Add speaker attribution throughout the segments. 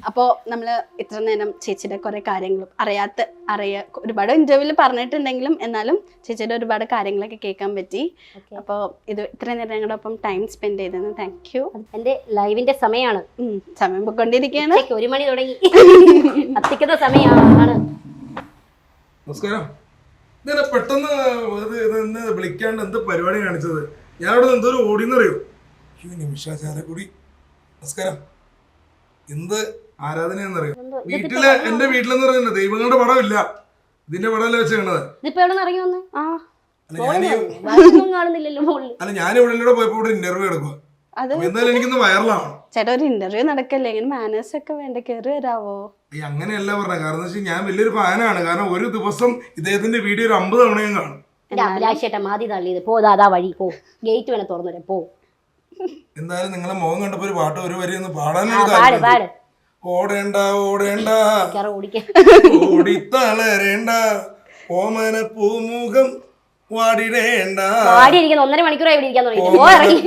Speaker 1: അപ്പോൾ നമ്മൾ ഇത്ര നേരം ചേച്ചിയുടെ കുറേ കാര്യങ്ങളും ഒരുപാട് ഇന്റർവ്യൂവിൽ പറഞ്ഞിട്ടുണ്ടെങ്കിലും എന്നാലും ചേച്ചിയുടെ ഒരുപാട് കാര്യങ്ങളൊക്കെ കേൾക്കാൻ പറ്റി. അപ്പോൾ ഇത് ഇത്ര നേരം ഞങ്ങളുടെ ഒപ്പം ടൈം സ്പെൻഡ് ചെയ്തതിന് താങ്ക് യു.
Speaker 2: എൻ്റെ ലൈവിന്റെ സമയമാണ്,
Speaker 1: സമയം പോയിക്കൊണ്ടിരിക്കുകയാണ്.
Speaker 2: 1 മണി തുടങ്ങി കത്തിക്കുന്ന സമയമാണ്.
Speaker 3: നമസ്കാരം. ഇങ്ങനെ പെട്ടെന്ന് വിളിക്കാണ്ട് എന്ത് പരിപാടി കാണിച്ചത്? ഞാനവിടെ എന്തോരം ഓടിയെന്നറിയോ? നിമിഷ ചാലക്കുടി. നമസ്കാരം. എന്ത് ആരാധനയെന്നറിയോ? എന്റെ വീട്ടിലെന്ന് പറയുന്നത് ദൈവങ്ങളുടെ പടമില്ല, ഇതിന്റെ പടമല്ല വെച്ചാണത്. അല്ല, ഞാൻ ഇവിടെ പോയപ്പോ ഇവിടെ ഇന്റർവ്യൂ എടുക്കുക. എന്തായാലും എനിക്കൊന്ന് വൈറലാണ്.
Speaker 1: ചേട്ടാ ഒരു ഇന്റർവ്യൂ നടക്കല്ലേ, ഇങ്ങനെ മാനേഴ്സ് ഒക്കെ വേണ്ട, കയറി വരാവോ?
Speaker 3: അങ്ങനെയല്ല പറഞ്ഞത്. കാരണം വെച്ചാൽ ഞാൻ വലിയൊരു ഫാനാണ്. കാരണം ഒരു ദിവസം ഇദ്ദേഹത്തിന്റെ വീഡിയോ ഒരു 50 തവണയും കാണും. എന്തായാലും നിങ്ങളെ മുഖം കണ്ടപ്പോ ഒരു പാട്ട് ഒരു വരി ഒന്ന് പാടാനൊരു ഓടേണ്ട ഓടേണ്ട ഓടിത്തളരേണ്ട ഓമന പൂമുഖം വാടിടേണ്ട
Speaker 2: 1.5 മണിക്കൂറായി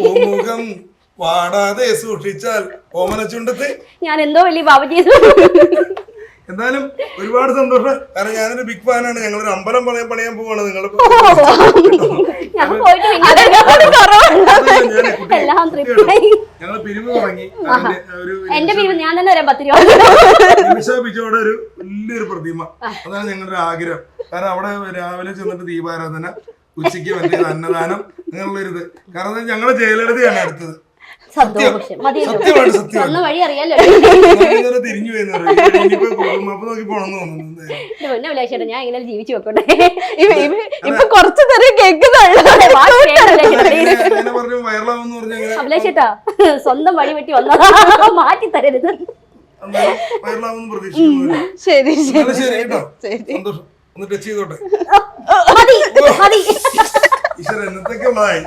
Speaker 3: പൂമുഖം വാടാതെ സൂക്ഷിച്ചാൽ ഓമന ചുണ്ടത്ത്
Speaker 2: ഞാൻ എന്തോ വലിയ പാപം ചെയ്തു.
Speaker 3: എന്തായാലും ഒരുപാട് സന്തോഷം. കാരണം ഞാനൊരു ബിഗ് ഫാനാണ്. ഞങ്ങളൊരു അമ്പലം പണിയാൻ പോവാണ്. നിങ്ങൾ ഞങ്ങൾ പിരിവ് തുടങ്ങി.
Speaker 2: എന്റെ പിരിവ് ഞാൻ തന്നെ വരാം 10 രൂപ.
Speaker 3: നിമിഷ ബിജോയുടെ ഒരു വലിയൊരു പ്രതിമ, അതാണ് ഞങ്ങളുടെ ആഗ്രഹം. കാരണം അവിടെ രാവിലെ ചെന്നിട്ട് ദീപാരാധന, ഉച്ചയ്ക്ക് വലിയ അന്നദാനം, അങ്ങനെയുള്ളൊരിത്. കാരണം ഞങ്ങളുടെ ജയലളിതയാണ് അടുത്തത്. തിരിഞ്ഞു നോക്കി പോണെന്ന് തോന്നുന്നു.
Speaker 2: ഞാൻ ഇങ്ങനെ ജീവിച്ചു വെക്കട്ടെ.
Speaker 1: ഇപ്പൊ കുറച്ചു നേരം
Speaker 3: പറഞ്ഞു വൈറലാവെന്ന് പറഞ്ഞു.
Speaker 2: അഭിലാഷേട്ടാ സ്വന്തം വഴി വെട്ടി വന്നതാ, മാറ്റി തരരുത്.
Speaker 3: വൈറലാവെന്ന് പ്രതീക്ഷിക്കുന്നു.
Speaker 1: ശരി
Speaker 3: ശരി കേട്ടോ, സന്തോഷം. ഒന്ന് ടച്ച് ചെയ്തോട്ടെ. ഈശ്വര എന്നത്തൊക്കെ ഉള്ളതായി.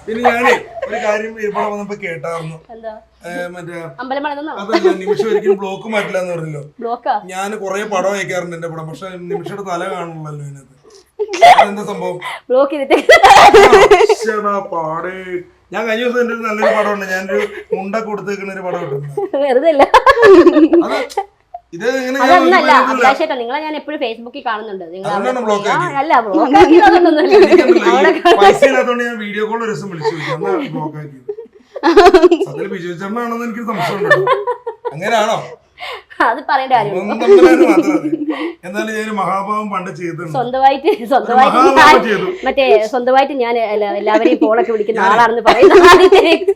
Speaker 3: പിന്നെ ഞാനേ ഒരു കാര്യം ഇവിടെ വന്നപ്പോ കേട്ടായിരുന്നു. മറ്റേ അതല്ല, നിമിഷം ഒരിക്കലും ബ്ലോക്ക് മാറ്റില്ല എന്ന് പറഞ്ഞല്ലോ. ഞാൻ കൊറേ പടം അയക്കാറുണ്ട് എന്റെ പടം, പക്ഷെ നിമിഷയുടെ തല കാണുള്ളല്ലോ ഇതിനകത്ത്. എന്താ സംഭവം? പാടേ. ഞാൻ കഴിഞ്ഞ ദിവസം എന്റെ ഒരു നല്ലൊരു പടമുണ്ട്. ഞാനൊരു മുണ്ട കൊടുത്തേക്കുന്ന ഒരു പടം ഇട്ടുണ്ട്.
Speaker 2: നിങ്ങളെ ഞാൻ എപ്പോഴും ഫേസ്ബുക്കിൽ കാണുന്നുണ്ട്.
Speaker 3: ഞാൻ വീഡിയോ കോൾ ഒരു ദിവസം വിളിച്ചു ബ്ലോക്ക് ആക്കിയത്. അതിൽ ബിജു ചേട്ടനാണെന്ന് എനിക്ക് സംശയമുണ്ട്. അങ്ങനെയാണോ?
Speaker 2: അത് പറയേണ്ട കാര്യം.
Speaker 3: എന്നാലും ഞാൻ മഹാഭാവം പണ്ട് ചെയ്തിട്ടുണ്ട്.
Speaker 2: സ്വന്തമായിട്ട് ഞാൻ എല്ലാവരെയും ഫോണൊക്കെ വിളിക്കുന്ന ആളാണെന്ന് പറയുന്നത്.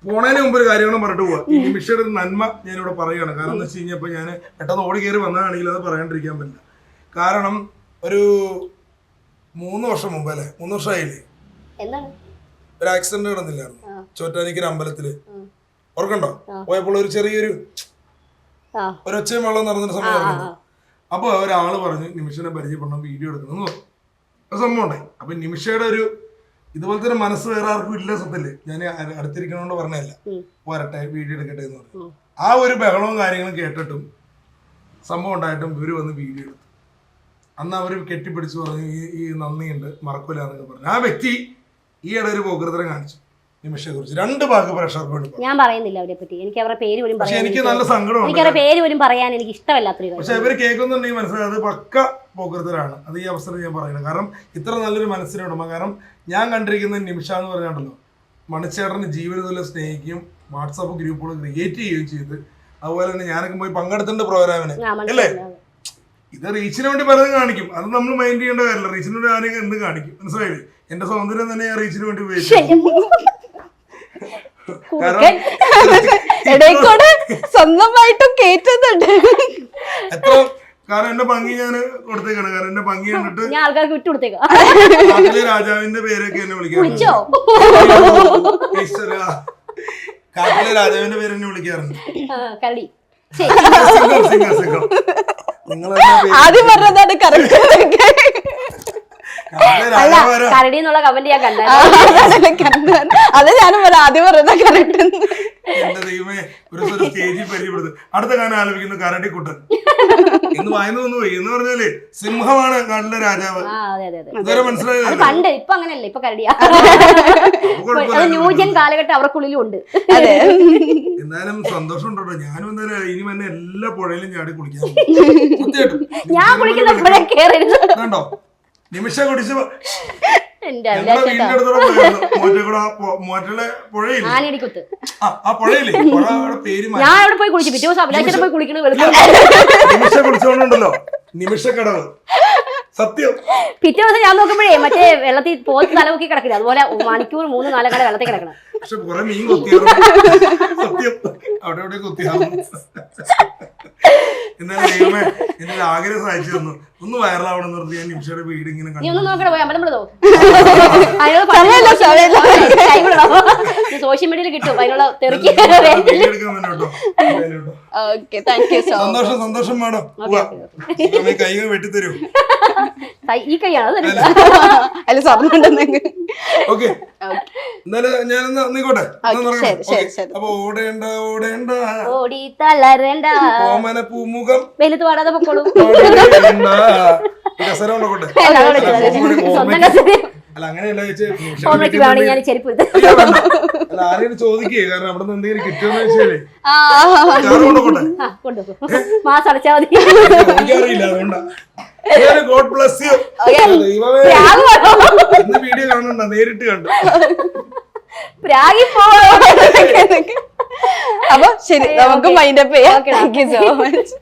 Speaker 3: പോണതിന് മുമ്പ് ഒരു കാര്യങ്ങളും പറഞ്ഞിട്ട് പോവാ. ഈ നിമിഷയുടെ നന്മ ഞാനിവിടെ പറയുകയാണ്. കാരണം എന്ന് വെച്ച് കഴിഞ്ഞപ്പോ ഞാൻ പെട്ടെന്ന് ഓടി കയറി വന്നതാണെങ്കിൽ അത് പറയാണ്ടിരിക്കാൻ പറ്റില്ല. കാരണം ഒരു 3 വർഷം മുമ്പ് അല്ലേ, 3 വർഷമായില്ലേ, ഒരു ആക്സിഡന്റ് നടന്നില്ലായിരുന്നു ചോറ്റാനിക്കര അമ്പലത്തില്? ഓർക്കണ്ടോ? പോയപ്പോൾ ഒരു ചെറിയൊരു ഒച്ചയും വെള്ളം നടന്നൊരു സമയം ഓർക്കണ്ടോ? അപ്പൊ ഒരാള് പറഞ്ഞു നിമിഷനെ പരിചയപ്പെടണം, വീഡിയോ എടുക്കണം എന്ന് പറഞ്ഞു. സംഭവം ഉണ്ടായി. അപ്പൊ നിമിഷയുടെ ഒരു ഇതുപോലത്തെ ഒരു മനസ്സ് വേറെ ആർക്കും ഇല്ല സത്യത്തില്. ഞാൻ അടുത്തിരിക്കണോണ്ട് പറഞ്ഞല്ല, വരട്ടെ വീഡിയോ എടുക്കട്ടെ എന്ന് പറഞ്ഞു. ആ ഒരു ബഹളവും കാര്യങ്ങളും കേട്ടിട്ടും സംഭവം ഉണ്ടായിട്ടും ഇവര് വന്ന് വീഡിയോ എടുത്തു. അന്ന് അവര് കെട്ടിപ്പിടിച്ച് പറഞ്ഞു ഈ നന്ദിയുണ്ട്, മറക്കൂല എന്നൊക്കെ പറഞ്ഞു. ആ വ്യക്തി ഈയിടെ ഒരു പോകൃതരം കാണിച്ചു നിമിഷയെ കുറിച്ച്. 2 ഭാഗം പ്രേക്ഷകർക്ക്
Speaker 2: ഞാൻ പറയുന്നില്ല അവരെ പറ്റി. എനിക്ക് അവരുടെ പേര് പോലും
Speaker 3: എനിക്ക് നല്ല സങ്കടമുണ്ട്.
Speaker 2: എനിക്ക് അവരുടെ പേര് പോലും പറയാൻ എനിക്ക് ഇഷ്ടമല്ലാത്തൊരു.
Speaker 3: പക്ഷെ ഇവര് കേൾക്കുന്നുണ്ടെങ്കിൽ മനസ്സിലായത് പക്ക പോകൃതരാണ്. അത് ഈ അവസരം ഞാൻ പറയുന്നത്. കാരണം ഇത്ര നല്ലൊരു മനസ്സിനുടമ. കാരണം ഞാൻ കണ്ടിരിക്കുന്ന നിമിഷ എന്ന് പറഞ്ഞാണ്ടല്ലോ, മണിച്ചേട്ടന് ജീവിതത്തിൽ സ്നേഹിക്കുകയും വാട്സാപ്പ് ഗ്രൂപ്പുകൾ ക്രിയേറ്റ് ചെയ്യുകയും ചെയ്ത്, അതുപോലെ തന്നെ ഞാനൊക്കെ പോയി പങ്കെടുത്തേണ്ട പ്രോഗ്രാമിന് അല്ലേ, ഇത് റീച്ചിന് വേണ്ടി പലതും കാണിക്കും. അത് നമ്മൾ മൈൻഡ് ചെയ്യേണ്ട കാര്യമില്ല. റീച്ചിന് വേണ്ടി ആരെങ്കിലും എന്ത് കാണിക്കും, മനസ്സിലായില്ലേ? എന്റെ സൗന്ദര്യം തന്നെ ഞാൻ റീച്ചിന് വേണ്ടി ഉപയോഗിച്ചു.
Speaker 1: സ്വന്തമായിട്ടും കേറ്റുന്നുണ്ട്
Speaker 3: എത്ര. കാരണം എന്റെ ഭംഗി ഞാൻ കൊടുത്തേക്കാണ്. കാരണം എന്റെ ഭംഗി കണ്ടിട്ട് രാജാവിന്റെ പേരൊക്കെ എന്നെ വിളിക്കാറുണ്ട്. കാട്ടിലെ രാജാവിന്റെ പേര് എന്നെ വിളിക്കാറുണ്ട്.
Speaker 1: ആദ്യം പറഞ്ഞതാണ് കറക്റ്റ്.
Speaker 2: കരടി എന്നുള്ള കമന്റ് ഞാൻ കണ്ടു.
Speaker 1: അത് ഞാനും ആദ്യം പറഞ്ഞ കറക്റ്റ്.
Speaker 3: എന്റെ ദൈവമേ, ഒരു സ്റ്റേജിൽ പരിചയപ്പെടുത്തും. അടുത്ത ഗാനം ആലപിക്കുന്നു കരടിക്കുട്ടൻ. ഇന്ന് വായന വന്നു പോയി എന്ന് പറഞ്ഞാല് സിംഹമാണ് കാട്ടിലെ രാജാവ്.
Speaker 2: ആ അതെ അതെ അതെ
Speaker 3: ഇതുവരെ മനസ്സിലായില്ല.
Speaker 2: അത് പണ്ട്, ഇപ്പൊ അങ്ങനെയല്ല, ഇപ്പൊ കരടിയാ. അത് ന്യൂജൻ കാലഘട്ടം അവർക്കുള്ളിലും ഉണ്ട്.
Speaker 1: അതെ.
Speaker 3: എന്നാലും സന്തോഷം ഉണ്ടോ. ഞാനും എന്തായാലും ഇനി തന്നെ എല്ലാ പുഴയിലും ചാടി കുളിക്കാൻ സത്യമായിട്ടും.
Speaker 2: ഞാൻ കുളിക്കുന്ന പുഴ കേറരുത്.
Speaker 3: കണ്ടോ നിമിഷം കുടിച്ച്
Speaker 2: എന്റെ
Speaker 3: ഞങ്ങളുടെ വീടിന്റെ അടുത്തുള്ള മോറ്റക്കൂടെ മോറ്റയിലെ പുഴയില്ലേ,
Speaker 2: ആനടിക്കുത്ത്
Speaker 3: ആ പുഴയില്ലേ, പുഴയുടെ പേര്
Speaker 2: ഞാൻ അവിടെ പോയി കുളിച്ചു. പിറ്റേ ദിവസം അഭിലാഷനെ പോയി കുളിക്കണ വെളുക്കാൻ.
Speaker 3: നിമിഷം കുളിച്ചോണ്ടുണ്ടല്ലോ, നിമിഷക്കടവ്. സത്യം.
Speaker 2: പിറ്റേ ദിവസം ഞാൻ നോക്കുമ്പോഴേ മറ്റേ വെള്ളത്തിൽ പോത്ത് തലമുക്കി കിടക്കില്ല, അതുപോലെ മണിക്കൂർ 3-4 കട വെള്ളത്തിൽ കിടക്കണം.
Speaker 3: പക്ഷെ കുറെ മീൻ കൊത്തിയാറും. സത്യം, അവിടെ എവിടെ കൊത്തിയാറും. എന്നാലും ദൈവമേ എന്റെ ഒരു ആഗ്രഹം സഹായിച്ചു തന്നു. ഒന്ന് വൈറലാവണം എന്ന് പറഞ്ഞ് ഞാൻ നിമിഷയുടെ വീട് ഇങ്ങനെ
Speaker 2: നീ ഒന്ന് നോക്കണ പോയി അമ്പലം വിടുതോ.
Speaker 1: സമയമില്ല.
Speaker 2: സോഷ്യൽ മീഡിയയിൽ കിട്ടും അതിനുള്ള തെറുക്കി.
Speaker 3: എടുക്കാൻ തന്നെ കേട്ടോ.
Speaker 1: Okay, thank you so much.
Speaker 3: സന്തോഷം മാഡം. കൈ വെട്ടിത്തരൂ.
Speaker 2: ഈ കൈയാണ്
Speaker 1: അല്ല സ്വർണ്ണുണ്ടെന്നെങ്കിൽ.
Speaker 3: ഓക്കെ, എന്നാലും ഞാനൊന്ന് നീക്കോട്ടെ.
Speaker 1: ശരി ശരി.
Speaker 3: അപ്പൊ ഓടേണ്ട ഓടേണ്ട
Speaker 2: ഓടി തളരണ്ട
Speaker 3: ഓമന പൂമുഖം
Speaker 2: വെലുത്ത് പാടാതെ പൊക്കോളൂ.
Speaker 3: കസര കൊണ്ടോട്ടെ.
Speaker 2: സ്വന്തം കസേര
Speaker 3: അല്ല അങ്ങനെയല്ല ചേച്ചി.
Speaker 2: ഓമയ്ക്ക് വേണമെങ്കിൽ ഞാൻ ചെരുപ്പ് ഇത്
Speaker 3: അല്ല ആരെയും ചോദിക്കേ, കാരണം അവിടെ നിന്ന് എന്തെങ്കിലും കിട്ടുമെന്ന് വെച്ചാലേ
Speaker 1: ആ
Speaker 3: കൊണ്ടോട്ടെ.
Speaker 2: കൊണ്ടുപോകും. മാസം അടച്ചാൽ മതി.
Speaker 3: എനിക്കറിയില്ല, അതുകൊണ്ടാ. God bless you. ദൈവമേ, ഇന്ന് വീഡിയോ കാണണ്ട, നേരിട്ട് കണ്ടു.
Speaker 1: അപ്പൊ ശരി, നമുക്ക് മൈൻഡപ്പ് ചെയ്യാം. Thank you so much.